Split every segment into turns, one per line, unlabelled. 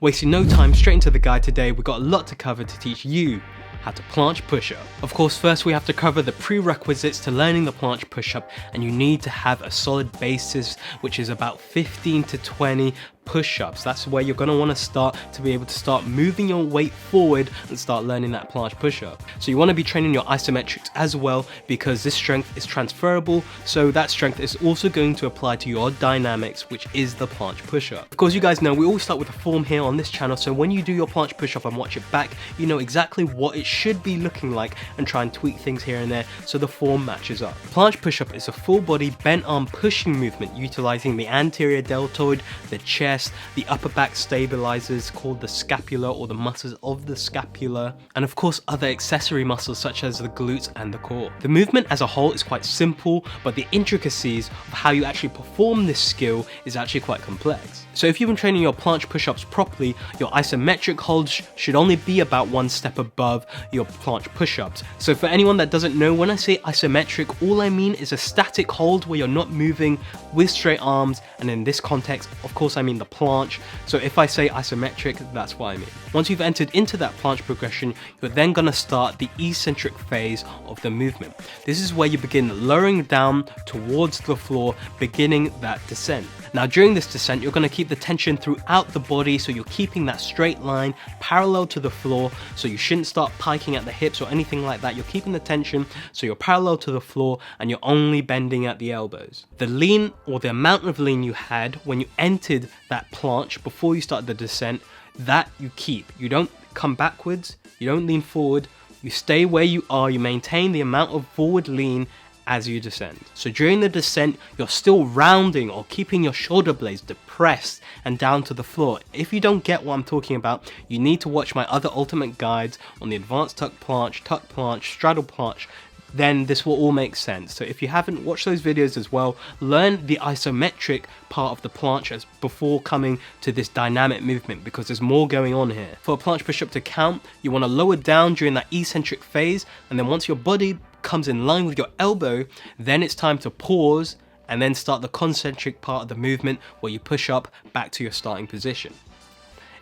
Wasting no time, straight into the guide today. We've got a lot to cover to teach you how to planche push-up. Of course, first we have to cover the prerequisites to learning the planche push-up, and you need to have a solid basis, which is about 15 to 20 push-ups. That's where you're going to want to start to be able to start moving your weight forward and start learning that planche push-up. So you want to be training your isometrics as well, because this strength is transferable, so that strength is also going to apply to your dynamics, which is the planche push-up. Of course, you guys know we always start with a form here on this channel, so when you do your planche push-up and watch it back, you know exactly what it should be looking like and try and tweak things here and there so the form matches up. Planche push-up is a full body bent arm pushing movement utilizing the anterior deltoid, the chest, the upper back stabilizers called the scapula or the muscles of the scapula, and of course other accessory muscles such as the glutes and the core. The movement as a whole is quite simple, but the intricacies of how you actually perform this skill is actually quite complex. So if you've been training your planche push-ups properly, your isometric holds should only be about one step above your planche push-ups. So for anyone that doesn't know, when I say isometric, all I mean is a static hold where you're not moving with straight arms, and in this context, of course, I mean the planche. So if I say isometric, that's what I mean. Once you've entered into that planche progression, you're then going to start the eccentric phase of the movement. This is where you begin lowering down towards the floor, beginning that descent. Now during this descent, you're going to keep the tension throughout the body, so you're keeping that straight line parallel to the floor, so you shouldn't start piking at the hips or anything like that. You're keeping the tension so you're parallel to the floor and you're only bending at the elbows. The lean, or the amount of lean you had when you entered that planche before you start the descent, that you keep. You don't come backwards, you don't lean forward, you stay where you are, you maintain the amount of forward lean as you descend. So during the descent, you're still rounding or keeping your shoulder blades depressed and down to the floor. If you don't get what I'm talking about, you need to watch my other ultimate guides on the advanced tuck planche, straddle planche. Then this will all make sense. So if you haven't watched those videos as well, learn the isometric part of the planche as before coming to this dynamic movement, because there's more going on here. For a planche push-up to count, you want to lower down during that eccentric phase, and then once your body comes in line with your elbow, then it's time to pause and then start the concentric part of the movement where you push up back to your starting position.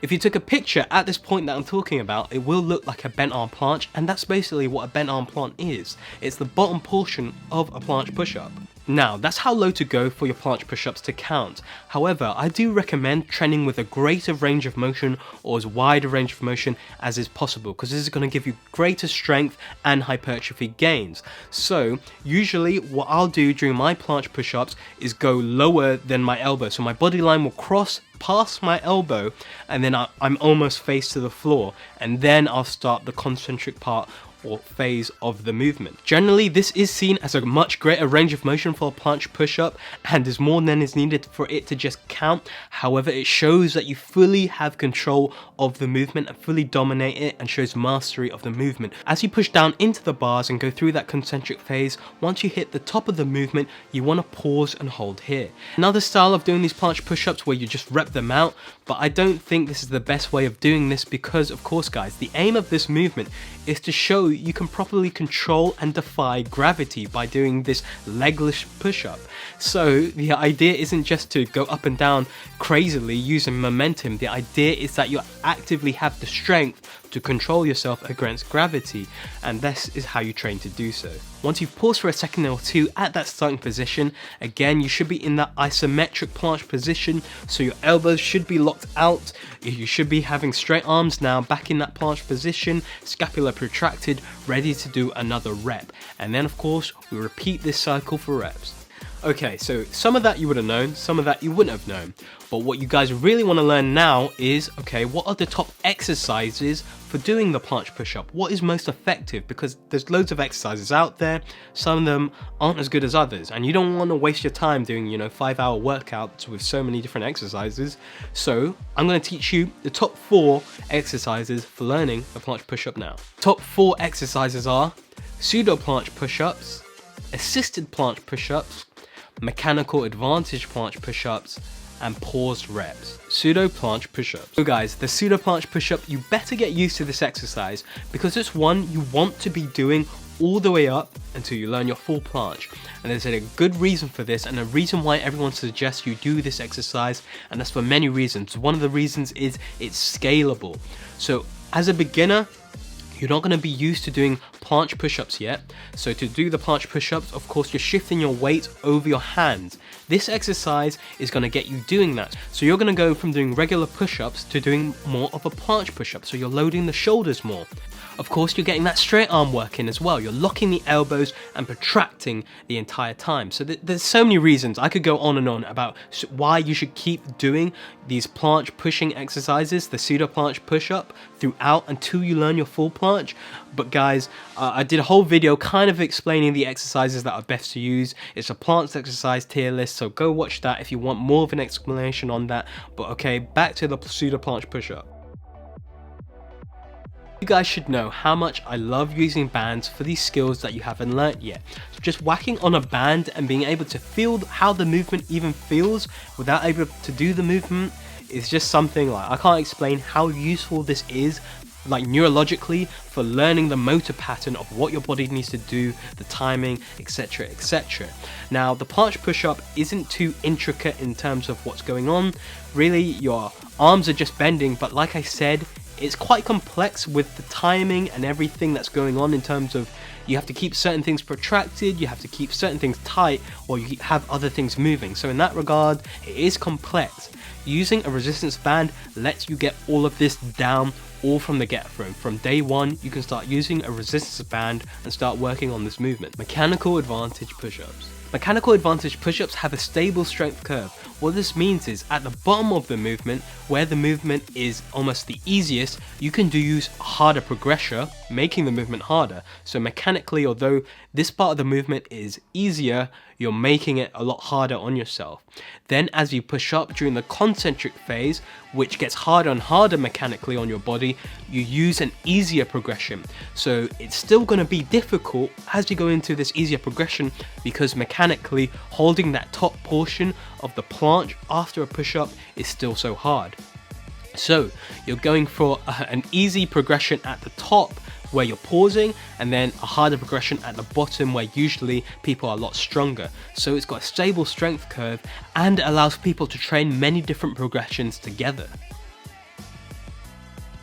If you took a picture at this point that I'm talking about, it will look like a bent arm planche, and that's basically what a bent arm planche is. It's the bottom portion of a planche push-up. Now, that's how low to go for your planche push-ups to count. However, I do recommend training with a greater range of motion, or as wide a range of motion as is possible, because this is going to give you greater strength and hypertrophy gains. So usually what I'll do during my planche push-ups is go lower than my elbow, so my body line will cross past my elbow, and then I'm almost face to the floor, and then I'll start the concentric part or phase of the movement. Generally, this is seen as a much greater range of motion for a planche push-up, and is more than is needed for it to just count. However, it shows that you fully have control of the movement and fully dominate it, and shows mastery of the movement. As you push down into the bars and go through that concentric phase, once you hit the top of the movement, you want to pause and hold here. Another style of doing these planche push-ups where you just rep them out, but I don't think this is the best way of doing this, because of course guys, the aim of this movement is to show you can properly control and defy gravity by doing this legless push-up. So the idea isn't just to go up and down crazily using momentum. The idea is that you actively have the strength to control yourself against gravity, and this is how you train to do so. Once you've paused for a second or two at that starting position, again you should be in that isometric planche position, so your elbows should be locked out, you should be having straight arms now back in that planche position, scapula protracted, ready to do another rep. And then of course we repeat this cycle for reps. Okay, so some of that you would have known, some of that you wouldn't have known. But what you guys really want to learn now is, okay, what are the top exercises for doing the planche push-up? What is most effective? Because there's loads of exercises out there. Some of them aren't as good as others, and you don't want to waste your time doing, 5-hour workouts with so many different exercises. So I'm going to teach you the top 4 exercises for learning a planche push-up now. Top 4 exercises are pseudo planche push-ups, assisted planche push-ups, mechanical advantage planche push-ups, and paused reps. Pseudo planche push-ups. So guys, the pseudo planche push-up, you better get used to this exercise, because it's one you want to be doing all the way up until you learn your full planche. And there's a good reason for this, and a reason why everyone suggests you do this exercise, and that's for many reasons. One of the reasons is it's scalable. So as a beginner, you're not going to be used to doing planche push-ups yet. So to do the planche push-ups, of course, you're shifting your weight over your hands. This exercise is going to get you doing that. So you're going to go from doing regular push-ups to doing more of a planche push-up. So you're loading the shoulders more. Of course, you're getting that straight arm work in as well. You're locking the elbows and protracting the entire time. So there's so many reasons. I could go on and on about why you should keep doing these planche pushing exercises, the pseudo planche push-up, throughout until you learn your full planche. But guys, I did a whole video kind of explaining the exercises that are best to use. It's a planche exercise tier list, so go watch that if you want more of an explanation on that. But okay, back to the pseudo planche push-up. You guys should know how much I love using bands for these skills that you haven't learnt yet. So just whacking on a band and being able to feel how the movement even feels without able to do the movement is just something like I can't explain how useful this is, like neurologically, for learning the motor pattern of what your body needs to do, the timing, etc, etc. Now the planche push-up isn't too intricate in terms of what's going on. Really, your arms are just bending, but like I said, it's quite complex with the timing and everything that's going on in terms of you have to keep certain things protracted, you have to keep certain things tight, or you have other things moving. So in that regard, it is complex. Using a resistance band lets you get all of this down all from the get-go. From day one, you can start using a resistance band and start working on this movement. Mechanical advantage push-ups. Mechanical advantage push-ups have a stable strength curve. What this means is at the bottom of the movement, where the movement is almost the easiest, you can use a harder progression, making the movement harder. So mechanically, although this part of the movement is easier, you're making it a lot harder on yourself. Then as you push up during the concentric phase, which gets harder and harder mechanically on your body, you use an easier progression. So it's still going to be difficult as you go into this easier progression, because mechanically holding that top portion of the planche after a push-up is still so hard. So you're going for an easy progression at the top where you're pausing, and then a harder progression at the bottom where usually people are a lot stronger. So it's got a stable strength curve and allows people to train many different progressions together.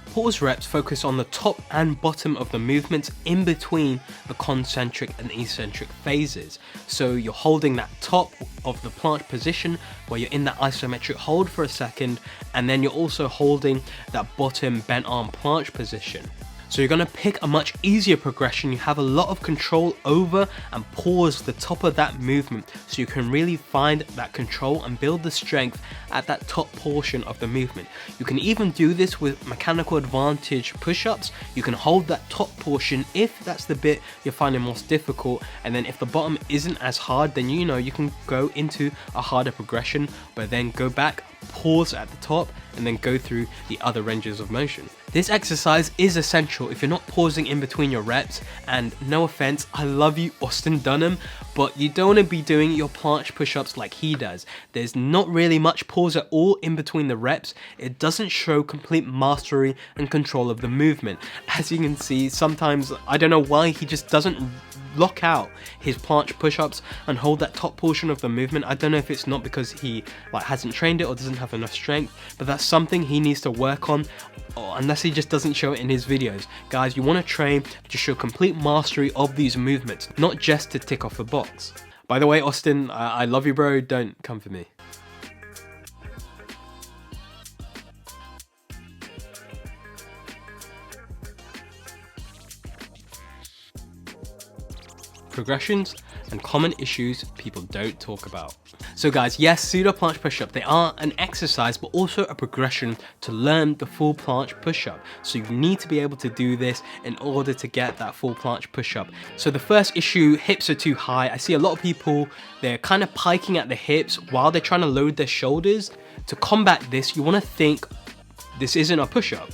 Pause reps focus on the top and bottom of the movements in between the concentric and eccentric phases. So you're holding that top of the planche position where you're in that isometric hold for a second, and then you're also holding that bottom bent arm planche position. So you're going to pick a much easier progression. You have a lot of control over and pause the top of that movement, so you can really find that control and build the strength at that top portion of the movement. You can even do this with mechanical advantage push-ups. You can hold that top portion if that's the bit you're finding most difficult, and then if the bottom isn't as hard, then you can go into a harder progression, but then go back, pause at the top, and then go through the other ranges of motion. This exercise is essential if you're not pausing in between your reps, and no offense, I love you Austin Dunham, but you don't want to be doing your planche push-ups like he does. There's not really much pause at all in between the reps. It doesn't show complete mastery and control of the movement. As you can see, sometimes I don't know why he just doesn't lock out his planche push-ups and hold that top portion of the movement. I don't know if it's not because he hasn't trained it or doesn't have enough strength, but that's something he needs to work on, or unless he just doesn't show it in his videos. Guys, you want to train to show complete mastery of these movements, not just to tick off the box. By the way, Austin, I love you, bro. Don't come for me. Progressions and common issues people don't talk about. So guys, yes, pseudo planche push-up, they are an exercise but also a progression to learn the full planche push-up. So you need to be able to do this in order to get that full planche push-up. So the first issue, hips are too high. I see a lot of people, they're kind of piking at the hips while they're trying to load their shoulders. To combat this, you want to think, this isn't a push-up.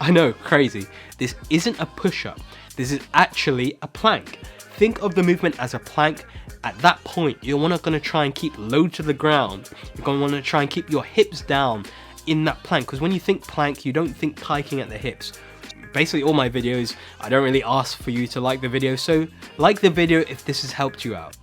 I know, crazy. This isn't a push-up. This is actually a plank. Think of the movement as a plank. At that point, you're going to try and keep low to the ground. You're going to want to try and keep your hips down in that plank, because when you think plank, you don't think piking at the hips. basically all my videos, I don't really ask for you to like the video, so like the video if this has helped you out.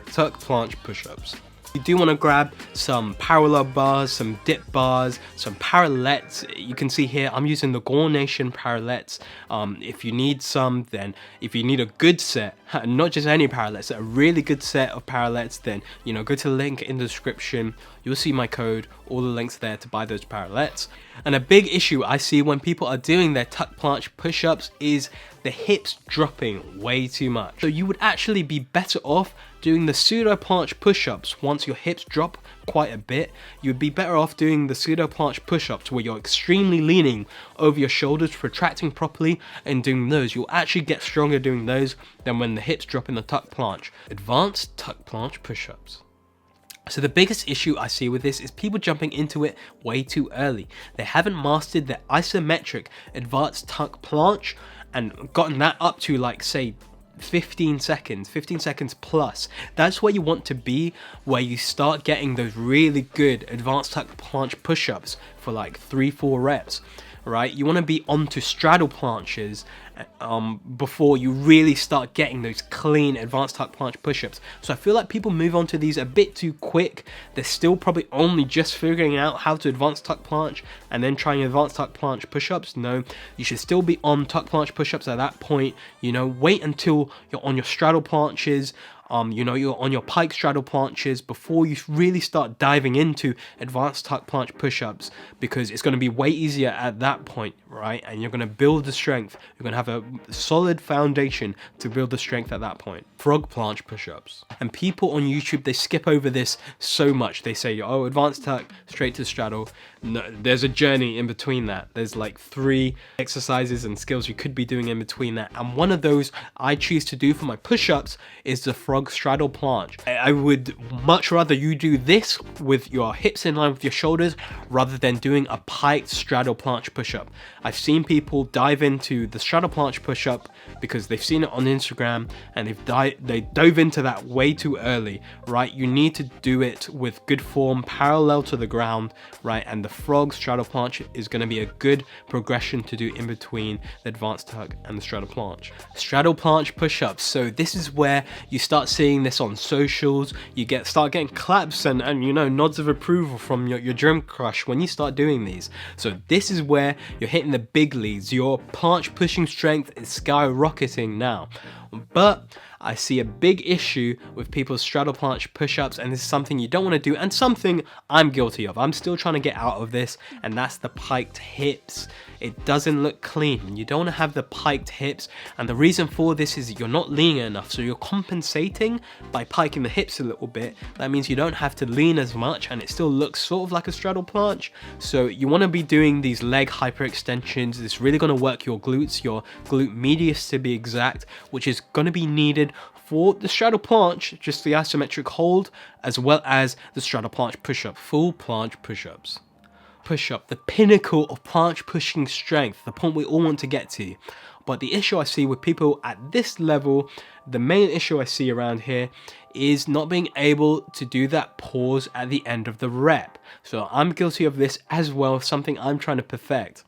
Tuck planche push-ups. You do want to grab some parallel bars, some dip bars, some parallettes. You can see here I'm using the Gore Nation parallettes. If you need some, then if you need a good set, not just any parallettes, a really good set of parallettes, then you know, go to the link in the description. You'll see my code, all the links there to buy those parallettes. And a big issue I see when people are doing their tuck planche push-ups is the hips dropping way too much. So you would actually be better off doing the pseudo planche push-ups. Once your hips drop quite a bit, you'd be better off doing the pseudo planche push-ups where you're extremely leaning over your shoulders, protracting properly, and doing those. You'll actually get stronger doing those than when the hips drop in the tuck planche. Advanced tuck planche push-ups. So the biggest issue I see with this is people jumping into it way too early. They haven't mastered the isometric advanced tuck planche and gotten that up to, like, say 15 seconds plus. That's where you want to be, where you start getting those really good advanced tuck planche push-ups for like 3-4 reps, right? You want to be onto straddle planches before you really start getting those clean advanced tuck planche push-ups. So I feel like people move on to these a bit too quick. They're still probably only just figuring out how to advanced tuck planche and then trying advanced tuck planche push-ups. No, you should still be on tuck planche push-ups at that point. You know, wait until you're on your straddle planches, you know, you're on your pike straddle planches before you really start diving into advanced tuck planche push-ups, because it's going to be way easier at that point, right? And you're going to build the strength. You're going to have a solid foundation to build the strength at that point. Frog planche push-ups. And people on YouTube, they skip over this so much. They say, oh, advanced tuck, straight to straddle. No, there's a journey in between that. There's like 3 exercises and skills you could be doing in between that. And one of those I choose to do for my push-ups is the frog straddle planche. I would much rather you do this with your hips in line with your shoulders rather than doing a piked straddle planche push-up. I've seen people dive into the straddle planche push-up because they've seen it on Instagram and they dove into that way too early, right? You need to do it with good form, parallel to the ground, right? And the frog straddle planche is going to be a good progression to do in between the advanced tuck and the straddle planche. Straddle planche push-ups. So this is where you start seeing this on socials. You start getting claps and you know, nods of approval from your gym crush when you start doing these. So this is where you're hitting the big leads. Your planche pushing strength is skyrocketing now. But I see a big issue with people's straddle planche push-ups, and this is something you don't want to do and something I'm guilty of. I'm still trying to get out of this, and that's the piked hips. It doesn't look clean. You don't want to have the piked hips, and the reason for this is you're not leaning enough, so you're compensating by piking the hips a little bit. That means you don't have to lean as much, and it still looks sort of like a straddle planche. So you want to be doing these leg hyperextensions. It's really going to work your glutes, your glute medius to be exact, which is going to be needed for the straddle planche, just the isometric hold, as well as the straddle planche push-up. Full planche push-ups. Push-up, the pinnacle of planche pushing strength, the point we all want to get to. But the issue I see with people at this level, the main issue I see around here is not being able to do that pause at the end of the rep. So I'm guilty of this as well, something I'm trying to perfect.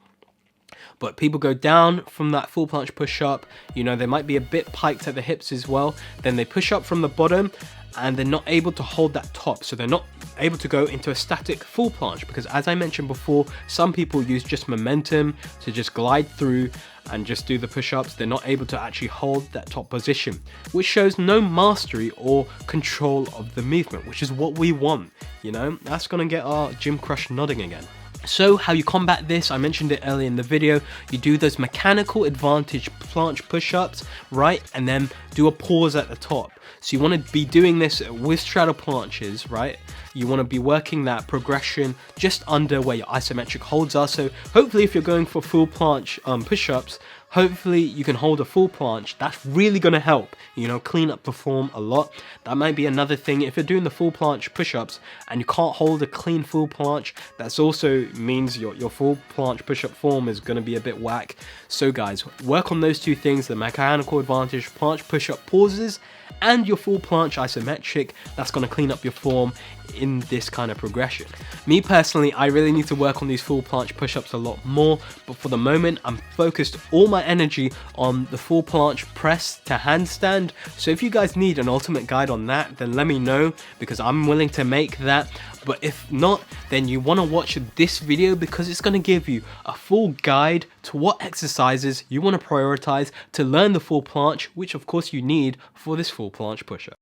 But people go down from that full planche push-up, you know, they might be a bit piked at the hips as well, then they push up from the bottom and they're not able to hold that top, so they're not able to go into a static full planche, because as I mentioned before, some people use just momentum to just glide through and just do the push-ups. They're not able to actually hold that top position, which shows no mastery or control of the movement, which is what we want, you know. That's gonna get our gym crush nodding again. So how you combat this, I mentioned it earlier in the video, you do those mechanical advantage planche push-ups, right, and then do a pause at the top. So you want to be doing this with straddle planches, right? You want to be working that progression just under where your isometric holds are. So hopefully if you're going for full planche push-ups, hopefully you can hold a full planche. That's really going to help, you know, clean up the form a lot. That might be another thing. If you're doing the full planche push-ups and you can't hold a clean full planche, that's also means your full planche push-up form is going to be a bit whack. So guys, work on those two things, the mechanical advantage planche push-up pauses and your full planche isometric. That's going to clean up your form in this kind of progression. Me personally, I really need to work on these full planche push-ups a lot more, but for the moment I'm focused all my energy on the full planche press to handstand. So if you guys need an ultimate guide on that, then let me know, because I'm willing to make that. But if not, then you want to watch this video, because it's going to give you a full guide to what exercises you want to prioritize to learn the full planche, which of course you need for this full planche push-up.